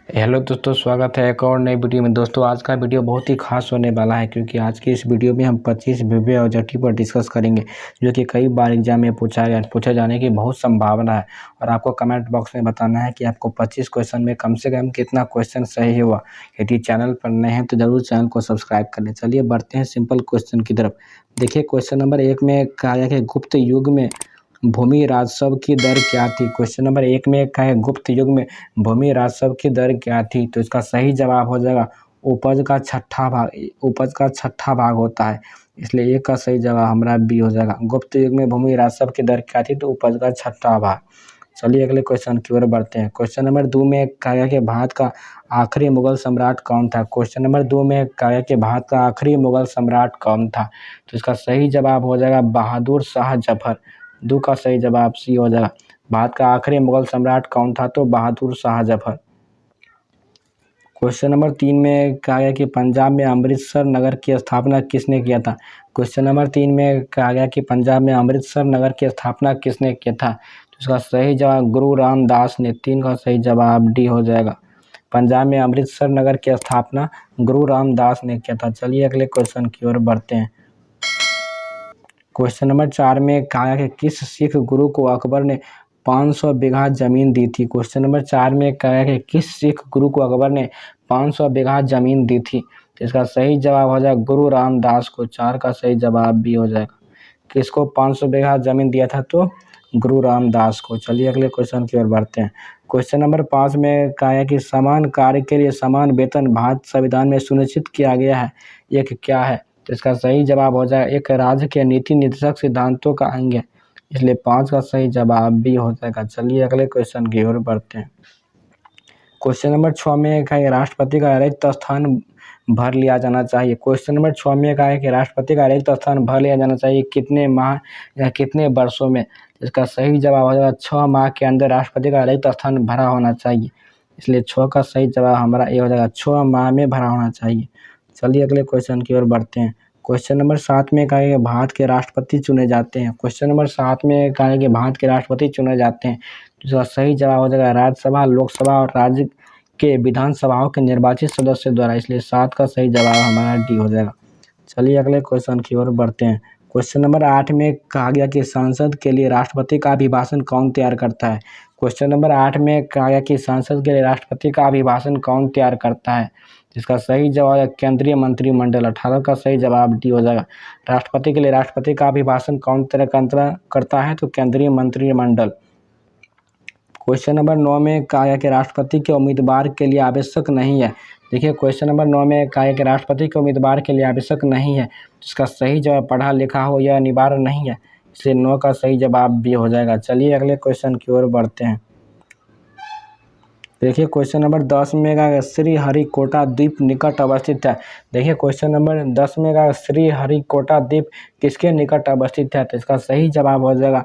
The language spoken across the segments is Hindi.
हेलो दोस्तों, स्वागत है एक और नई वीडियो में। दोस्तों आज का वीडियो बहुत ही खास होने वाला है क्योंकि आज की इस वीडियो में हम 25 विविध ऑब्जेक्टिव पर डिस्कस करेंगे जो कि कई बार एग्जाम में पूछे जाने की बहुत संभावना है। और आपको कमेंट बॉक्स में बताना है कि आपको 25 क्वेश्चन में कम से कम कितना क्वेश्चन सही हुआ। यदि चैनल पर नए हैं तो जरूर चैनल को सब्सक्राइब कर लें। चलिए बढ़ते हैं सिंपल क्वेश्चन की तरफ। देखिए क्वेश्चन नंबर 1 में कहा गया कि गुप्त युग में भूमि राजस्व की दर क्या थी। क्वेश्चन नंबर 1 में क्या है, गुप्त युग में भूमि राजस्व की दर क्या थी। तो इसका सही जवाब हो जाएगा उपज का छठा भाग। उपज का छठा भाग होता है, इसलिए एक का सही जवाब हमारा बी हो जाएगा। गुप्त युग में भूमि राजस्व की दर क्या थी, तो उपज का छठा भाग। चलिए अगले क्वेश्चन की ओर बढ़ते हैं। क्वेश्चन नंबर 2 में कहा गया कि भारत का आखिरी मुगल सम्राट कौन था। क्वेश्चन नंबर 2 में कहा गया कि भारत का आखिरी मुगल सम्राट कौन था। तो इसका सही जवाब हो जाएगा बहादुर शाह जफर। 2 का सही जवाब सी हो जाएगा। भारत का आखिरी मुगल सम्राट कौन था, तो बहादुर शाह जफर। क्वेश्चन नंबर 3 में कहा गया कि पंजाब में अमृतसर नगर की स्थापना किसने किया था। क्वेश्चन नंबर 3 में कहा गया कि पंजाब में अमृतसर नगर की स्थापना किसने किया था। तो इसका सही जवाब गुरु रामदास ने। 3 का सही जवाब डी हो जाएगा। पंजाब में अमृतसर नगर की स्थापना गुरु रामदास ने किया था। चलिए अगले क्वेश्चन की ओर बढ़ते हैं। क्वेश्चन नंबर 4 में कहा गया कि किस सिख गुरु को अकबर ने 500 बीघा जमीन दी थी। क्वेश्चन नंबर 4 में कहा गया कि किस सिख गुरु को अकबर ने 500 बीघा जमीन दी थी। तो इसका सही जवाब हो जाएगा गुरु रामदास को। 4 का सही जवाब भी हो जाएगा। किसको 500 बीघा जमीन दिया था, तो गुरु रामदास को। चलिए अगले क्वेश्चन की ओर बढ़ते हैं। क्वेश्चन नंबर 5 में कहा है कि समान कार्य के लिए समान वेतन भारत संविधान में सुनिश्चित किया गया है, यह क्या है। तो इसका सही जवाब हो जाएगा एक राज्य के नीति निर्देशक सिद्धांतों का अंग है, इसलिए 5 का सही जवाब भी हो जाएगा। चलिए अगले क्वेश्चन की ओर बढ़ते हैं। क्वेश्चन नंबर 6 में कहा है राष्ट्रपति का रिक्त स्थान भर लिया जाना चाहिए। क्वेश्चन नंबर 6 में कहा है कि राष्ट्रपति का रिक्त स्थान भर लिया जाना चाहिए कितने माह या कितने वर्षों में। इसका सही जवाब हो जाएगा 6 माह के अंदर राष्ट्रपति का रिक्त स्थान भरा होना चाहिए, इसलिए 6 का सही जवाब हमारा ये हो जाएगा 6 माह में भरा होना चाहिए। चलिए अगले क्वेश्चन की ओर बढ़ते हैं। क्वेश्चन नंबर 7 में कहा है कि भारत के राष्ट्रपति चुने जाते हैं। क्वेश्चन नंबर 7 में कहा है कि भारत के राष्ट्रपति चुने जाते हैं। तो इसका सही जवाब हो जाएगा राज्यसभा, लोकसभा और राज्य के विधानसभाओं के निर्वाचित सदस्यों द्वारा, इसलिए 7 का सही जवाब हमारा डी हो जाएगा। चलिए अगले क्वेश्चन की ओर बढ़ते हैं। क्वेश्चन नंबर 8 में कहा गया कि संसद के लिए राष्ट्रपति का अभिभाषण कौन तैयार करता है। क्वेश्चन नंबर 8 में कहा गया कि संसद के लिए राष्ट्रपति का अभिभाषण कौन तैयार करता है। इसका सही जवाब है केंद्रीय मंत्रिमंडल। 18 का सही जवाब डी हो जाएगा। राष्ट्रपति के लिए राष्ट्रपति का अभिभाषण कौन तैयार करता है, तो केंद्रीय मंत्रिमंडल। क्वेश्चन नंबर 9 में कहा गया कि राष्ट्रपति के उम्मीदवार के लिए आवश्यक नहीं है। देखिए क्वेश्चन नंबर 9 में कहा है कि राष्ट्रपति के उम्मीदवार के लिए आवश्यक नहीं है, इसका सही जवाब पढ़ा लिखा हो यह अनिवार्य नहीं है, इसलिए 9 का सही जवाब भी हो जाएगा। चलिए अगले क्वेश्चन की ओर बढ़ते हैं। देखिए क्वेश्चन नंबर 10 में कहा श्रीहरिकोटा द्वीप निकट अवस्थित है। देखिए क्वेश्चन नंबर 10 में कहा श्रीहरिकोटा द्वीप किसके निकट अवस्थित है। तो इसका सही जवाब हो जाएगा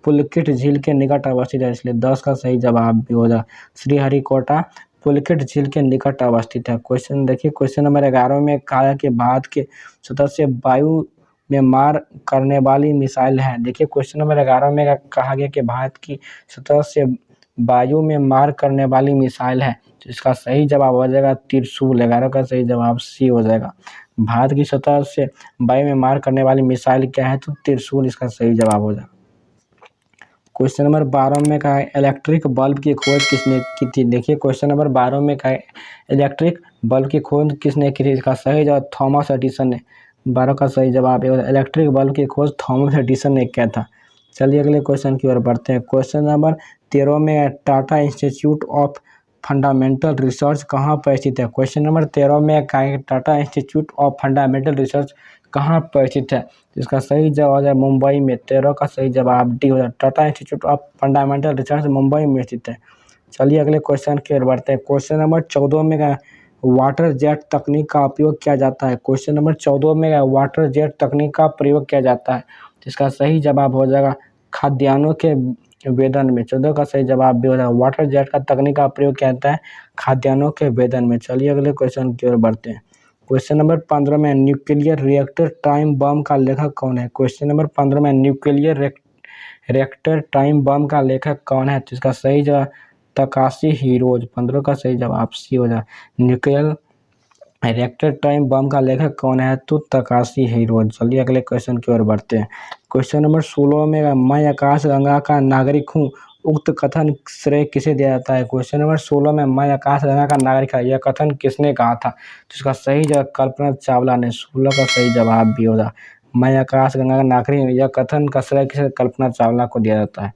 पुलकित झील के निकट अवस्थित है, इसलिए 10 का सही जवाब भी हो जाएगा। श्रीहरिकोटा पुलकित झील के निकट अवस्थित है। क्वेश्चन देखिए क्वेश्चन नंबर 11 में कहा है कि भारत के सदस्य वायु में मार करने वाली मिसाइल है। देखिए क्वेश्चन नंबर 11 में कहा गया कि भारत की सदस्य वायु में मार करने वाली मिसाइल है, तो इसका सही जवाब हो जाएगा त्रिशूल। 11 का सही जवाब सी हो जाएगा। भारत की सतह से वायु में मार करने वाली मिसाइल क्या है, तो त्रिशूल इसका सही जवाब हो जाएगा। क्वेश्चन नंबर 12 में कहा है इलेक्ट्रिक बल्ब की खोज किसने की थी। देखिए क्वेश्चन नंबर 12 में कहा है इलेक्ट्रिक बल्ब की खोज किसने की थी। इसका सही जवाब थॉमस एडिसन ने। 12 का सही जवाब है इलेक्ट्रिक बल्ब की खोज थॉमस एडिसन ने किया था। चलिए अगले क्वेश्चन की ओर बढ़ते हैं। क्वेश्चन नंबर 13 में Tata institute of fundamental research कहाँ पर स्थित है। क्वेश्चन नंबर 13 में कहा है Tata institute of fundamental research कहाँ पर स्थित है। इसका सही जवाब है मुंबई में। 13 का सही जवाब डी हो जाए। Tata institute of fundamental research Mumbai में स्थित है। चलिए अगले क्वेश्चन की ओर बढ़ते हैं। क्वेश्चन नंबर 14 में कहा वाटर जेट तकनीक का उपयोग किया जाता है। क्वेश्चन नंबर 14 में वाटर जेट तकनीक का प्रयोग किया जाता है, इसका सही जवाब हो जाएगा खाद्यान्नों के वेदन में। 14 का सही जवाब भी हो जाएगा। वाटर जेट का तकनीक का प्रयोग किया जाता है खाद्यान्नों के वेदन में। चलिए अगले क्वेश्चन की ओर बढ़ते हैं। क्वेश्चन नंबर 15 में न्यूक्लियर रिएक्टर टाइम बम का लेखक कौन है। क्वेश्चन नंबर 15 में न्यूक्लियर रिएक्टर टाइम बम का लेखक कौन है, तो इसका सही जवाब तकाशी हीरोज, 15 का सही जवाब सी हो जाए। न्यूक्लियर रिएक्टर टाइम बम का लेखक कौन है? तो तकाशी हीरोज। चलिए अगले क्वेश्चन की ओर बढ़ते हैं। क्वेश्चन नंबर 16 में मैं आकाशगंगा का नागरिक हूँ, उक्त कथन श्रेय किसे दिया जाता है? क्वेश्चन नंबर 16 में मैं आकाशगंगा का नागरिक है, यह कथन किसने कहा था? तो इसका सही जवाब कल्पना चावला ने। 16 का सही जवाब भी होगा। मैं आकाशगंगा का नागरिक हूँ, यह कथन का श्रेय किसे? कल्पना चावला को दिया जाता है।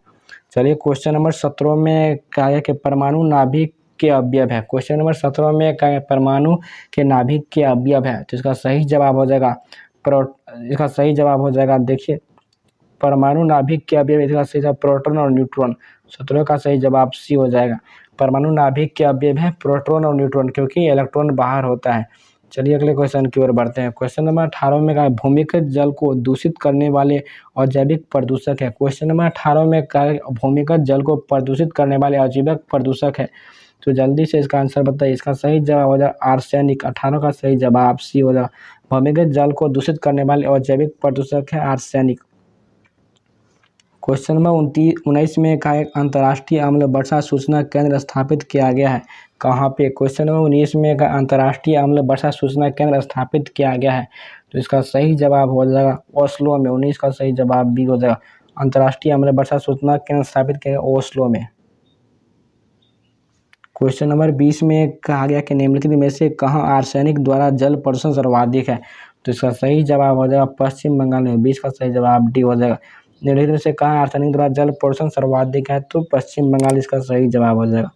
चलिए क्वेश्चन नंबर 17 में क्या है कि परमाणु नाभिक के अवयव है। क्वेश्चन नंबर 17 में क्या है? परमाणु के नाभिक के अवयव है। तो इसका सही जवाब हो जाएगा इसका सही जवाब हो जाएगा, देखिए परमाणु नाभिक के अवयव, इसका सही जवाब प्रोटॉन और न्यूट्रॉन। 17 का सही जवाब सी हो जाएगा। परमाणु नाभिक के अवयव है प्रोटॉन और न्यूट्रॉन, क्योंकि इलेक्ट्रॉन बाहर होता है। चलिए अगले क्वेश्चन की ओर बढ़ते हैं। क्वेश्चन नंबर 18 में क्या है? भूमिगत जल को दूषित करने वाले अजैविक प्रदूषक है। क्वेश्चन नंबर 18 में क्या है? भूमिगत जल को प्रदूषित करने वाले अजैविक प्रदूषक है। तो जल्दी से इसका आंसर बताइए। इसका सही जवाब हो जाएगा आर्सेनिक। 18 का सही जवाब सी हो जाएगा। भूमिगत जल को दूषित करने वाले अजैविक प्रदूषक है आर्सेनिक। क्वेश्चन नंबर 19 में का एक अंतर्राष्ट्रीय अम्ल वर्षा सूचना केंद्र स्थापित किया गया है, कहाँ पे? क्वेश्चन नंबर 19 में का अंतर्राष्ट्रीय अम्ल वर्षा सूचना केंद्र स्थापित किया गया है। तो इसका सही जवाब हो जाएगा ओस्लो में। 19 का सही जवाब भी हो जाएगा। अंतर्राष्ट्रीय अम्ल वर्षा सूचना केंद्र स्थापित किया गया ओस्लो में। क्वेश्चन नंबर 20 में कहा गया कि निम्नलिखित में से कहाँ आर्सेनिक द्वारा जल प्रदूषण सर्वाधिक है? तो इसका सही जवाब हो जाएगा पश्चिम बंगाल में। 20 का सही जवाब डी हो जाएगा। निम्नलिखित में से कहाँ आर्सेनिक द्वारा जल प्रदूषण सर्वाधिक है? तो पश्चिम बंगाल इसका सही जवाब हो जाएगा।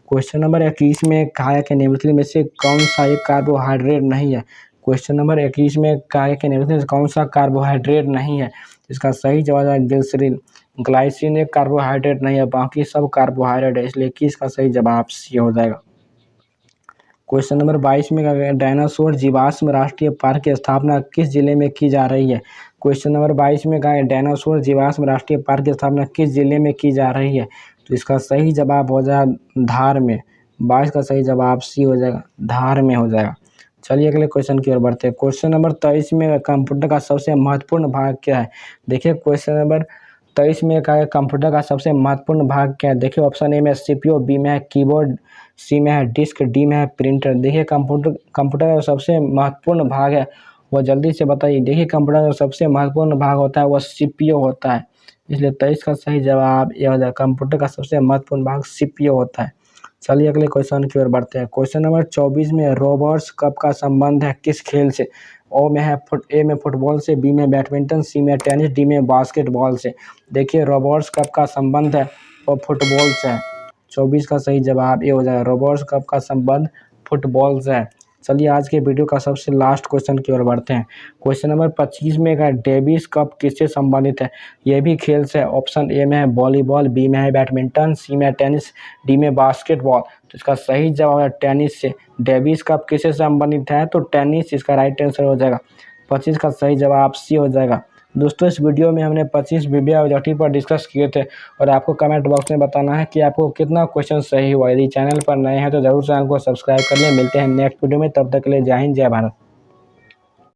क्वेश्चन नंबर 21 में कहा गया कि निम्नलिखित में से कौन सा एक कार्बोहाइड्रेट नहीं है? क्वेश्चन नंबर 21 में कहा गया कि निम्नलिखित में से कौन सा कार्बोहाइड्रेट नहीं है? इसका सही जवाब है ग्लिसरीन। ग्लाइसिन एक कार्बोहाइड्रेट नहीं है, बाकी सब कार्बोहाइड्रेट है, इसलिए कि इसका सही जवाब सी हो जाएगा। क्वेश्चन नंबर 22 में डायनासोर जीवाश्म राष्ट्रीय पार्क की स्थापना किस जिले में की जा रही है? क्वेश्चन नंबर 22 में डायनासोर जीवाश्म राष्ट्रीय पार्क की स्थापना किस जिले में की जा रही है? तो इसका सही जवाब हो जाएगा धार में। 22 का सही जवाब सी हो जाएगा, धार में हो जाएगा। चलिए अगले क्वेश्चन की ओर बढ़ते हैं। क्वेश्चन नंबर 23 में कंप्यूटर का सबसे महत्वपूर्ण भाग क्या है? देखिए क्वेश्चन नंबर 23 में क्या है? कंप्यूटर का सबसे महत्वपूर्ण भाग क्या है? देखिए ऑप्शन ए में सीपीयू, बी में है कीबोर्ड, सी में है डिस्क, डी में है प्रिंटर। देखिए कंप्यूटर का सबसे महत्वपूर्ण भाग है वो जल्दी से बताइए। देखिए कंप्यूटर का सबसे महत्वपूर्ण भाग होता है वो सीपीयू होता है, इसलिए 23 का सही जवाब यह हो जाएगा। कंप्यूटर का सबसे महत्वपूर्ण भाग सीपीयू होता है। चलिए अगले क्वेश्चन की ओर बढ़ते हैं। क्वेश्चन नंबर 24 में रोबर्ट्स कप का संबंध है किस खेल से? ए में फुटबॉल से, बी में बैडमिंटन, सी में टेनिस, डी में बास्केटबॉल से। देखिए रोबर्ट्स कप का संबंध है वो फुटबॉल से है। 24 का सही जवाब ये हो जाएगा। रोबर्ट्स कप का संबंध फुटबॉल से है। चलिए आज के वीडियो का सबसे लास्ट क्वेश्चन की ओर बढ़ते हैं। क्वेश्चन नंबर 25 में का डेविस कप किससे संबंधित है? यह भी खेल से है। ऑप्शन ए में है वॉलीबॉल, बी में है बैडमिंटन, सी में टेनिस, डी में बास्केटबॉल। तो इसका सही जवाब है टेनिस से। डेविस कप किससे संबंधित है? तो टेनिस इसका राइट आंसर हो जाएगा। 25 का सही जवाब सी हो जाएगा। दोस्तों इस वीडियो में हमने 25 विभिन्न ऑब्जेक्टिव पर डिस्कस किए थे और आपको कमेंट बॉक्स में बताना है कि आपको कितना क्वेश्चन सही हुआ। यदि चैनल पर नए हैं तो जरूर चैनल को सब्सक्राइब कर लें। मिलते हैं नेक्स्ट वीडियो में, तब तक के लिए जय हिंद जय भारत।